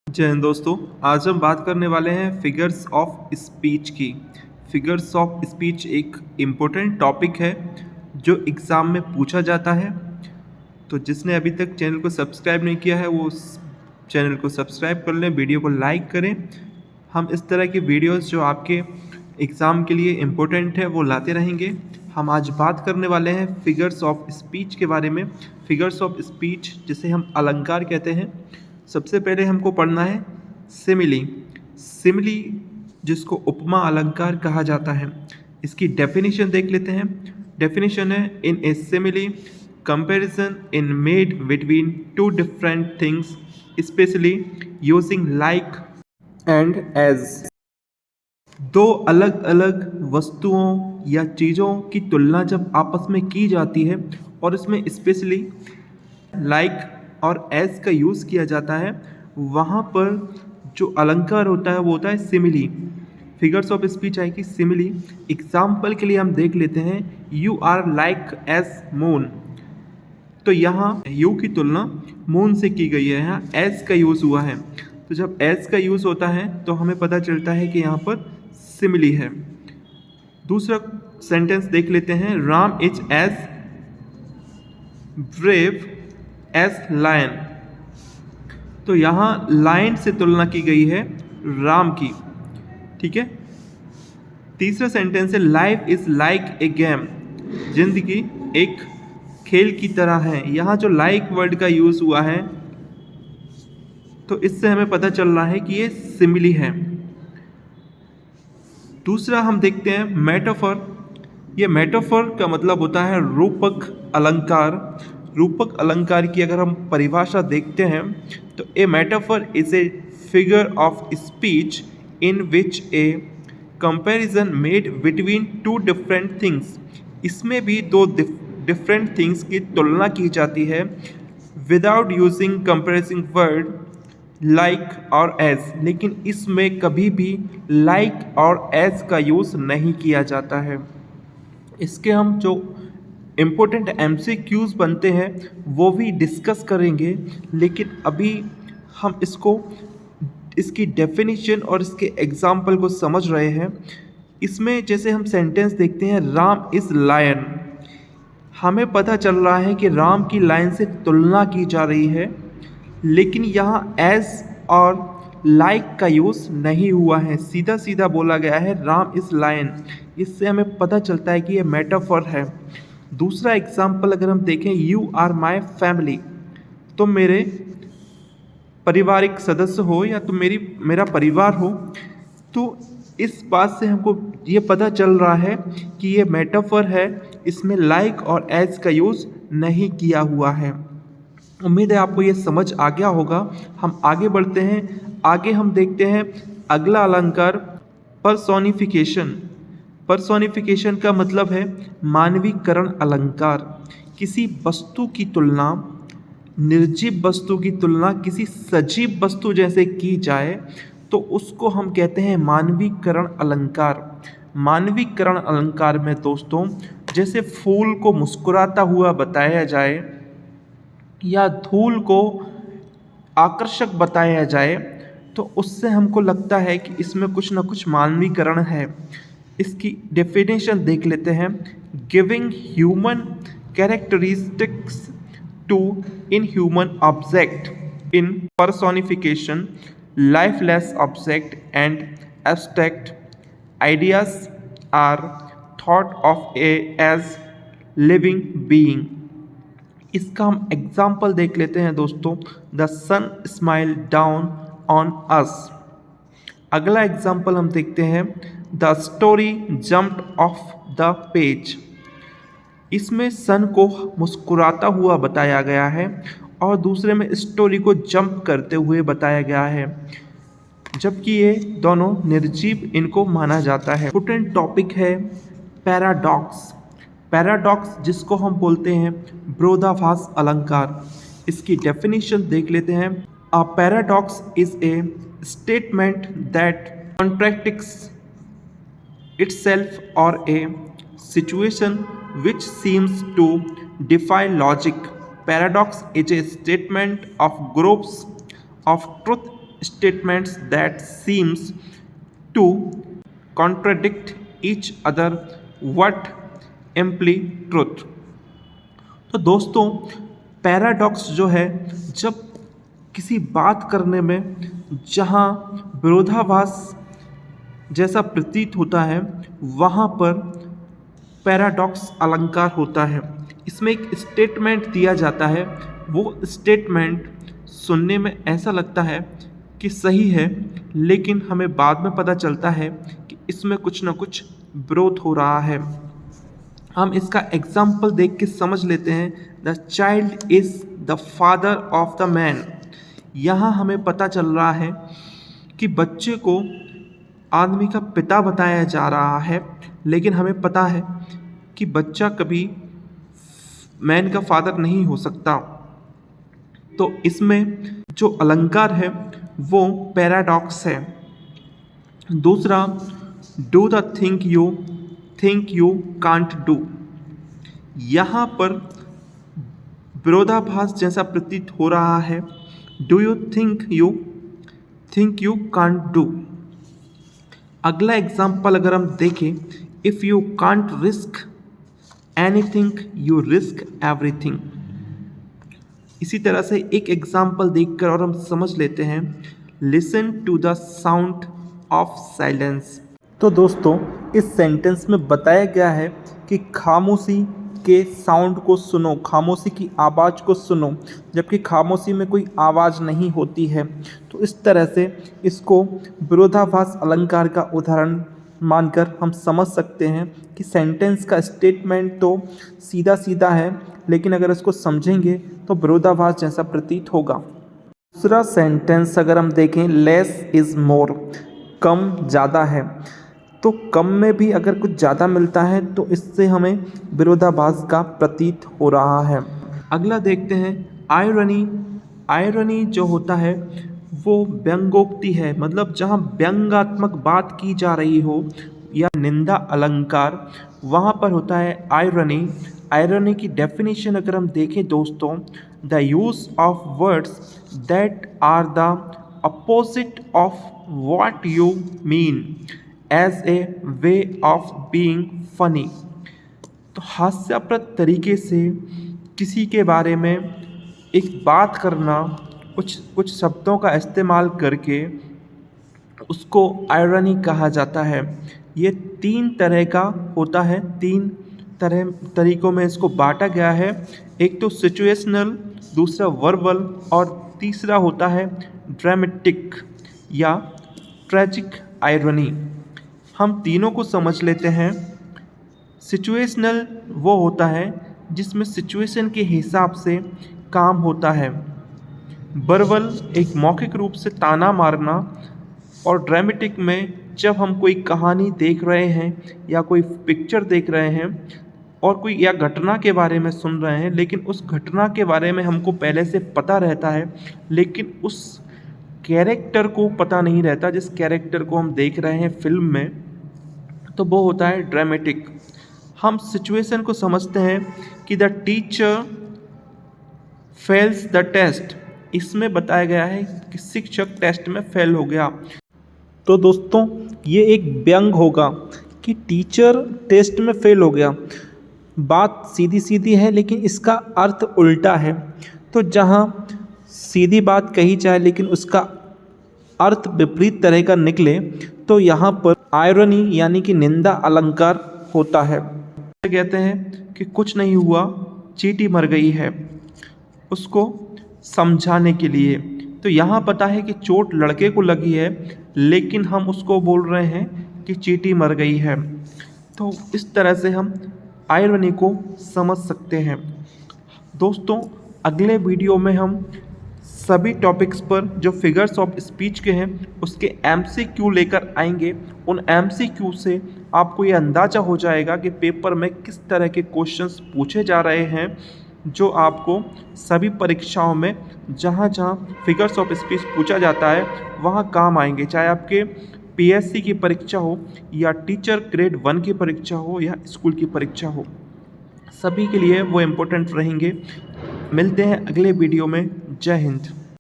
जय हिंद दोस्तों। आज हम बात करने वाले हैं फिगर्स ऑफ स्पीच की। फिगर्स ऑफ स्पीच एक इम्पोर्टेंट टॉपिक है जो एग्ज़ाम में पूछा जाता है। तो जिसने अभी तक चैनल को सब्सक्राइब नहीं किया है वो उस चैनल को सब्सक्राइब कर लें, वीडियो को लाइक करें। हम इस तरह की वीडियोस जो आपके एग्ज़ाम के लिए इम्पोर्टेंट है वो लाते रहेंगे। हम आज बात करने वाले हैं फिगर्स ऑफ स्पीच के बारे में। फिगर्स ऑफ स्पीच जिसे हम अलंकार कहते हैं। सबसे पहले हमको पढ़ना है सिमिली। सिमिली जिसको उपमा अलंकार कहा जाता है, इसकी डेफिनेशन देख लेते हैं। डेफिनेशन है in a simile comparison in made between two different things especially using like and as. दो अलग अलग वस्तुओं या चीज़ों की तुलना जब आपस में की जाती है और इसमें स्पेशली लाइक और एज का यूज़ किया जाता है, वहाँ पर जो अलंकार होता है वो होता है सिमिली। फिगर्स ऑफ स्पीच आएगी सिमिली। एग्जाम्पल के लिए हम देख लेते हैं you are like as moon. तो यहाँ यू की तुलना मून से की गई है, यहाँ एज का यूज़ हुआ है। तो जब एज का यूज़ होता है तो हमें पता चलता है कि यहाँ पर सिमिली है। दूसरा सेंटेंस देख लेते हैं Ram is as brave as lion. तो यहाँ लायन से तुलना की गई है राम की। ठीक है। तीसरा सेंटेंस है life is like a game. जिंदगी एक खेल की तरह है। यहाँ जो लाइक वर्ड का यूज़ हुआ है तो इससे हमें पता चल रहा है कि ये सिमिली है। दूसरा हम देखते हैं मेटाफर। ये मेटाफर का मतलब होता है रूपक अलंकार। रूपक अलंकार की अगर हम परिभाषा देखते हैं तो a metaphor is a figure of speech in which a comparison made between two different things. इसमें भी दो डिफरेंट थिंग्स की तुलना की जाती है विदाउट यूजिंग कंपेरिजिंग वर्ड लाइक और एज, लेकिन इसमें कभी भी लाइक और एज का यूज़ नहीं किया जाता है। इसके हम जो इम्पोर्टेंट MCQs बनते हैं वो भी डिस्कस करेंगे, लेकिन अभी हम इसकी डेफिनेशन और इसके एग्जाम्पल को समझ रहे हैं। इसमें जैसे हम सेंटेंस देखते हैं राम इज़ लायन, हमें पता चल रहा है कि राम की लायन से तुलना की जा रही है, लेकिन यहाँ एज और लाइक का यूज़ नहीं हुआ है। सीधा सीधा बोला गया है राम इज़ लायन। इससे हमें पता चलता है कि ये मेटाफर है। दूसरा एग्जाम्पल अगर हम देखें यू आर माई फैमिली, तुम मेरे पारिवारिक सदस्य हो या तुम मेरा परिवार हो। तो इस बात से हमको ये पता चल रहा है कि ये मेटाफर है, इसमें लाइक और एज का यूज़ नहीं किया हुआ है। उम्मीद है आपको ये समझ आ गया होगा। हम आगे बढ़ते हैं। आगे हम देखते हैं अगला अलंकार पर्सोनिफिकेशन। पर्सोनिफिकेशन का मतलब है मानवीकरण अलंकार। किसी वस्तु की तुलना, निर्जीव वस्तु की तुलना किसी सजीव वस्तु जैसे की जाए तो उसको हम कहते हैं मानवीकरण अलंकार। मानवीकरण अलंकार में दोस्तों जैसे फूल को मुस्कुराता हुआ बताया जाए या धूल को आकर्षक बताया जाए तो उससे हमको लगता है कि इसमें कुछ ना कुछ मानवीकरण है। इसकी डेफिनेशन देख लेते हैं giving human characteristics to inhuman object in personification lifeless object and abstract ideas are thought of as living being. इसका हम एग्जाम्पल देख लेते हैं दोस्तों the sun smile down on us. अगला एग्जाम्पल हम देखते हैं the story jumped off the page. इसमें सन को मुस्कुराता हुआ बताया गया है और दूसरे में स्टोरी को जंप करते हुए बताया गया है, जबकि ये दोनों निर्जीव इनको माना जाता है। इम्पोर्टेंट टॉपिक है पैराडॉक्स। पैराडॉक्स जिसको हम बोलते हैं विरोधाभास अलंकार। इसकी डेफिनेशन देख लेते हैं a paradox is a statement that contracts itself or a situation which seems to defy logic. Paradox is a statement of groups of truth statements that seems to contradict each other what imply truth। तो दोस्तों paradox जो है, जब किसी बात करने में जहाँ विरोधाभास जैसा प्रतीत होता है वहाँ पर पैराडॉक्स अलंकार होता है। इसमें एक स्टेटमेंट दिया जाता है, वो स्टेटमेंट सुनने में ऐसा लगता है कि सही है, लेकिन हमें बाद में पता चलता है कि इसमें कुछ ना कुछ विरोध हो रहा है। हम इसका एग्जाम्पल देख के समझ लेते हैं। The child is the father of the man. यहाँ हमें पता चल रहा है कि बच्चे को आदमी का पिता बताया जा रहा है, लेकिन हमें पता है कि बच्चा कभी मैन का फादर नहीं हो सकता। तो इसमें जो अलंकार है वो पैराडॉक्स है। दूसरा, do the think you can't do. यहाँ पर विरोधाभास जैसा प्रतीत हो रहा है। Do you think you can't do. अगला एग्जाम्पल अगर हम देखें, if you can't risk anything you risk everything. इसी तरह से एक एग्जाम्पल देखकर और हम समझ लेते हैं, listen to the sound of silence. तो दोस्तों इस सेंटेंस में बताया गया है कि खामोशी के साउंड को सुनो, खामोशी की आवाज़ को सुनो, जबकि खामोशी में कोई आवाज़ नहीं होती है। तो इस तरह से इसको विरोधाभास अलंकार का उदाहरण मानकर हम समझ सकते हैं कि सेंटेंस का स्टेटमेंट तो सीधा सीधा है, लेकिन अगर इसको समझेंगे तो विरोधाभास जैसा प्रतीत होगा। दूसरा सेंटेंस अगर हम देखें, लेस इज़ मोर, कम ज़्यादा है। तो कम में भी अगर कुछ ज़्यादा मिलता है तो इससे हमें विरोधाभास का प्रतीत हो रहा है। अगला देखते हैं, आयरनी जो होता है वो व्यंग्योक्ति है, मतलब जहाँ व्यंग्यात्मक बात की जा रही हो या निंदा अलंकार, वहाँ पर होता है आयरनी की डेफिनेशन अगर हम देखें दोस्तों, the use of words that are the opposite of what you mean as a way of being funny. तो हास्यास्पद तरीके से किसी के बारे में एक बात करना, कुछ शब्दों का इस्तेमाल करके उसको आयरनी कहा जाता है। ये 3 तरह का होता है, 3 तरीकों में इसको बांटा गया है। एक तो सिचुएशनल, दूसरा वर्बल और तीसरा होता है ड्रामेटिक या ट्रेजिक आयरनी। हम तीनों को समझ लेते हैं। सिचुएशनल वो होता है जिसमें सिचुएशन के हिसाब से काम होता है। वर्बल एक मौखिक रूप से ताना मारना, और ड्रामेटिक में जब हम कोई कहानी देख रहे हैं या कोई पिक्चर देख रहे हैं और कोई या घटना के बारे में सुन रहे हैं, लेकिन उस घटना के बारे में हमको पहले से पता रहता है, लेकिन उस कैरेक्टर को पता नहीं रहता जिस कैरेक्टर को हम देख रहे हैं फिल्म में, तो वो होता है ड्रामेटिक। हम सिचुएशन को समझते हैं कि the teacher fails the test. इसमें बताया गया है कि शिक्षक टेस्ट में फेल हो गया। तो दोस्तों ये एक व्यंग होगा कि टीचर टेस्ट में फेल हो गया। बात सीधी सीधी है, लेकिन इसका अर्थ उल्टा है। तो जहाँ सीधी बात कही जाए लेकिन उसका अर्थ विपरीत तरह का निकले, तो यहाँ पर आयरनी यानी कि निंदा अलंकार होता है। कहते हैं कि कुछ नहीं हुआ, चींटी मर गई है, उसको समझाने के लिए। तो यहाँ पता है कि चोट लड़के को लगी है, लेकिन हम उसको बोल रहे हैं कि चींटी मर गई है। तो इस तरह से हम आयरनी को समझ सकते हैं। दोस्तों अगले वीडियो में हम सभी टॉपिक्स पर जो फिगर्स ऑफ स्पीच के हैं उसके MCQ लेकर आएंगे। उन MCQ से आपको ये अंदाज़ा हो जाएगा कि पेपर में किस तरह के क्वेश्चंस पूछे जा रहे हैं, जो आपको सभी परीक्षाओं में जहाँ जहाँ फिगर्स ऑफ स्पीच पूछा जाता है वहाँ काम आएंगे। चाहे आपके PSC की परीक्षा हो या टीचर ग्रेड 1 की परीक्षा हो या स्कूल की परीक्षा हो, सभी के लिए वो इम्पोर्टेंट रहेंगे। मिलते हैं अगले वीडियो में। जय हिंद।